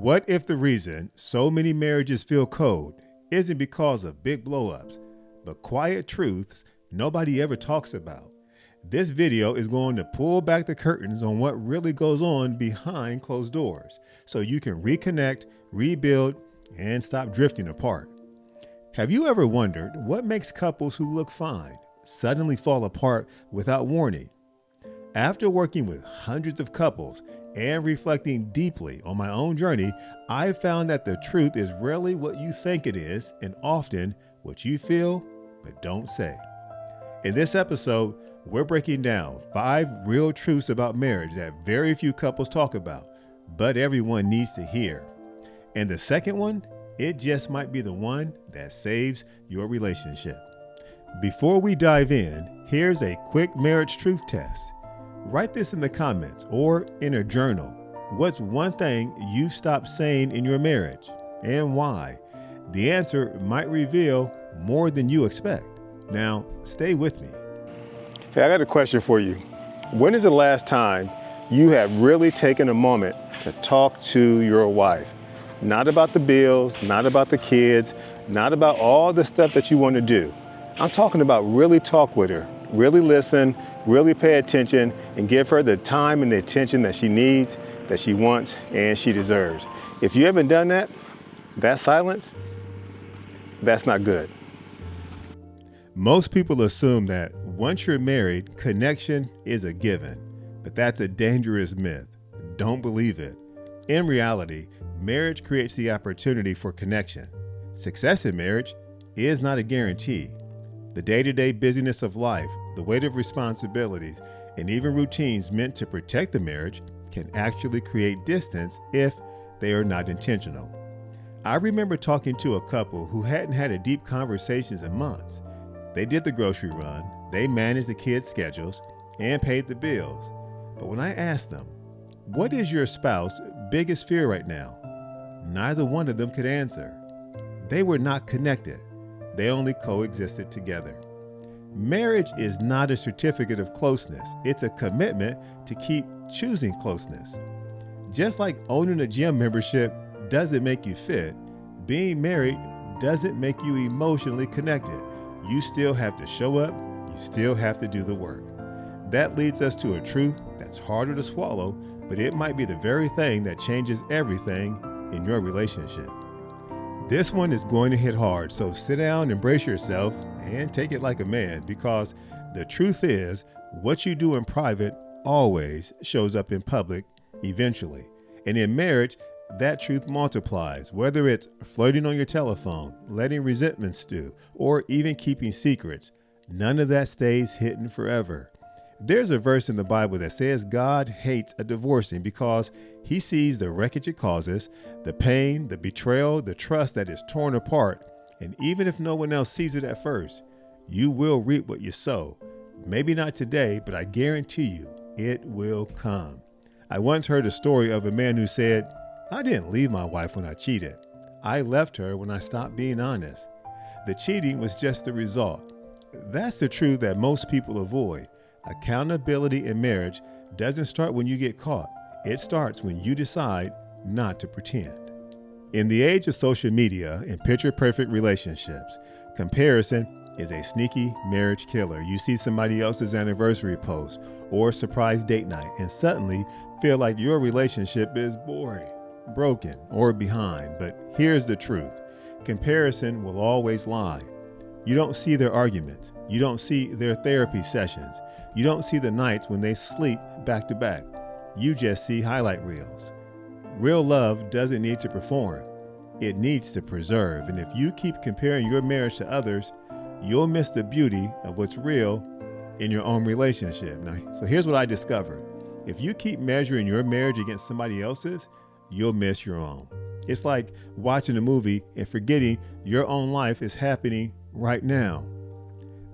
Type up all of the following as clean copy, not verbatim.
What if the reason so many marriages feel cold isn't because of big blow-ups, but quiet truths nobody ever talks about? This video is going to pull back the curtains on what really goes on behind closed doors, so you can reconnect, rebuild, and stop drifting apart. Have you ever wondered what makes couples who look fine suddenly fall apart without warning? After working with hundreds of couples and reflecting deeply on my own journey, I found that the truth is rarely what you think it is, and often what you feel but don't say. In this episode, we're breaking down 5 real truths about marriage that very few couples talk about, but everyone needs to hear. And the second one, it just might be the one that saves your relationship. Before we dive in, here's a quick marriage truth test. Write this in the comments or in a journal. What's one thing you stopped saying in your marriage and why? The answer might reveal more than you expect. Now, stay with me. Hey, I got a question for you. When is the last time you have really taken a moment to talk to your wife? Not about the bills, not about the kids, not about all the stuff that you want to do. I'm talking about really talk with her, really listen, really pay attention, and give her the time and the attention that she needs, that she wants, and she deserves. If you haven't done that, that silence, that's not good. Most people assume that once you're married, connection is a given, but that's a dangerous myth. Don't believe it. In reality, marriage creates the opportunity for connection. Success in marriage is not a guarantee. The day-to-day busyness of life, the weight of responsibilities, and even routines meant to protect the marriage can actually create distance if they are not intentional. I remember talking to a couple who hadn't had a deep conversations in months. They did the grocery run, they managed the kids' schedules, and paid the bills. But when I asked them, what is your spouse's biggest fear right now? Neither one of them could answer. They were not connected. They only coexisted together. Marriage is not a certificate of closeness. It's a commitment to keep choosing closeness. Just like owning a gym membership doesn't make you fit, being married doesn't make you emotionally connected. You still have to show up. You still have to do the work. That leads us to a truth that's harder to swallow, but it might be the very thing that changes everything in your relationship. This one is going to hit hard, so sit down, embrace yourself, and take it like a man, because the truth is, what you do in private always shows up in public eventually. And in marriage, that truth multiplies, whether it's flirting on your telephone, letting resentment stew, or even keeping secrets. None of that stays hidden forever. There's a verse in the Bible that says God hates a divorcing because he sees the wreckage it causes, the pain, the betrayal, the trust that is torn apart. And even if no one else sees it at first, you will reap what you sow. Maybe not today, but I guarantee you it will come. I once heard a story of a man who said, I didn't leave my wife when I cheated. I left her when I stopped being honest. The cheating was just the result. That's the truth that most people avoid. Accountability in marriage doesn't start when you get caught. It starts when you decide not to pretend. In the age of social media and picture-perfect relationships, comparison is a sneaky marriage killer. You see somebody else's anniversary post or surprise date night and suddenly feel like your relationship is boring, broken, or behind. But here's the truth. Comparison will always lie. You don't see their arguments. You don't see their therapy sessions. You don't see the nights when they sleep back to back. You just see highlight reels. Real love doesn't need to perform. It needs to preserve. And if you keep comparing your marriage to others, you'll miss the beauty of what's real in your own relationship. Now, so here's what I discovered. If you keep measuring your marriage against somebody else's, you'll miss your own. It's like watching a movie and forgetting your own life is happening right now.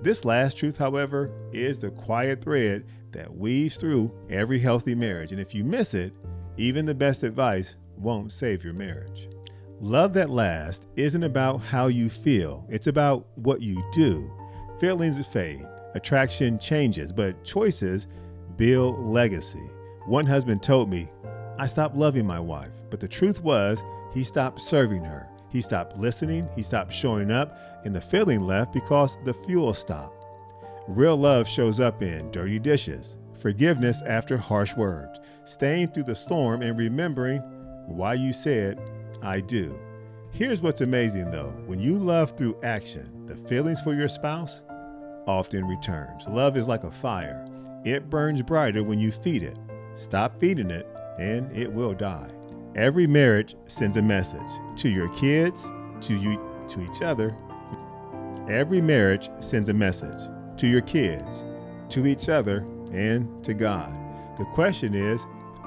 This last truth, however, is the quiet thread that weaves through every healthy marriage. And if you miss it, even the best advice won't save your marriage. Love that lasts isn't about how you feel. It's about what you do. Feelings fade, attraction changes, but choices build legacy. One husband told me, I stopped loving my wife. But the truth was, he stopped serving her. He stopped listening. He stopped showing up, and the feeling left because the fuel stopped. Real love shows up in dirty dishes, forgiveness after harsh words, staying through the storm and remembering why you said, I do. Here's what's amazing though. When you love through action, the feelings for your spouse often returns. Love is like a fire. It burns brighter when you feed it. Stop feeding it and it will die. Every marriage sends a message to your kids, to you, to each other. Every marriage sends a message to your kids, to each other, and to God. The question is,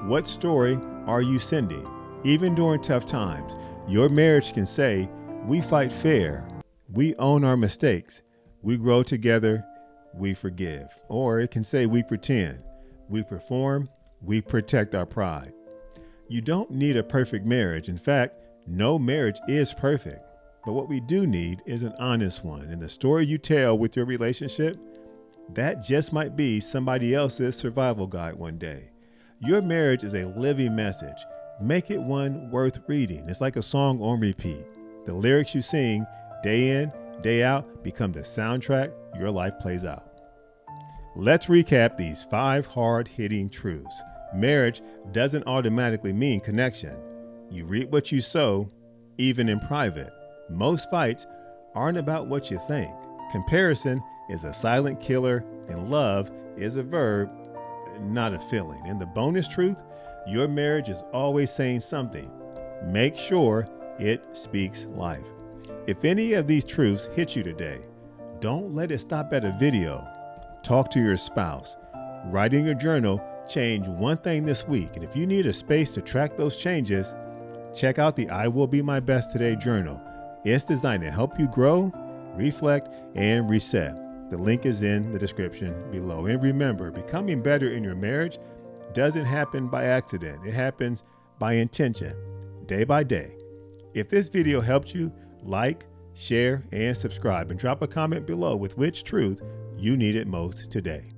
what story are you sending? Even during tough times, your marriage can say, we fight fair, we own our mistakes, we grow together, we forgive. Or it can say, we pretend, we perform, we protect our pride. You don't need a perfect marriage. In fact, no marriage is perfect. But what we do need is an honest one. And the story you tell with your relationship, that just might be somebody else's survival guide one day. Your marriage is a living message. Make it one worth reading. It's like a song on repeat. The lyrics you sing day in, day out become the soundtrack your life plays out. Let's recap these 5 hard-hitting truths. Marriage doesn't automatically mean connection. You reap what you sow, even in private. Most fights aren't about what you think. Comparison is a silent killer, and love is a verb, not a feeling. And the bonus truth, your marriage is always saying something. Make sure it speaks life. If any of these truths hit you today, don't let it stop at a video. Talk to your spouse. Write in your journal, change one thing this week. And if you need a space to track those changes, check out the I Will Be My Best Today journal. It's designed to help you grow, reflect, and reset. The link is in the description below. And remember, becoming better in your marriage doesn't happen by accident. It happens by intention, day by day. If this video helped you, like, share, and subscribe, and drop a comment below with which truth you needed most today.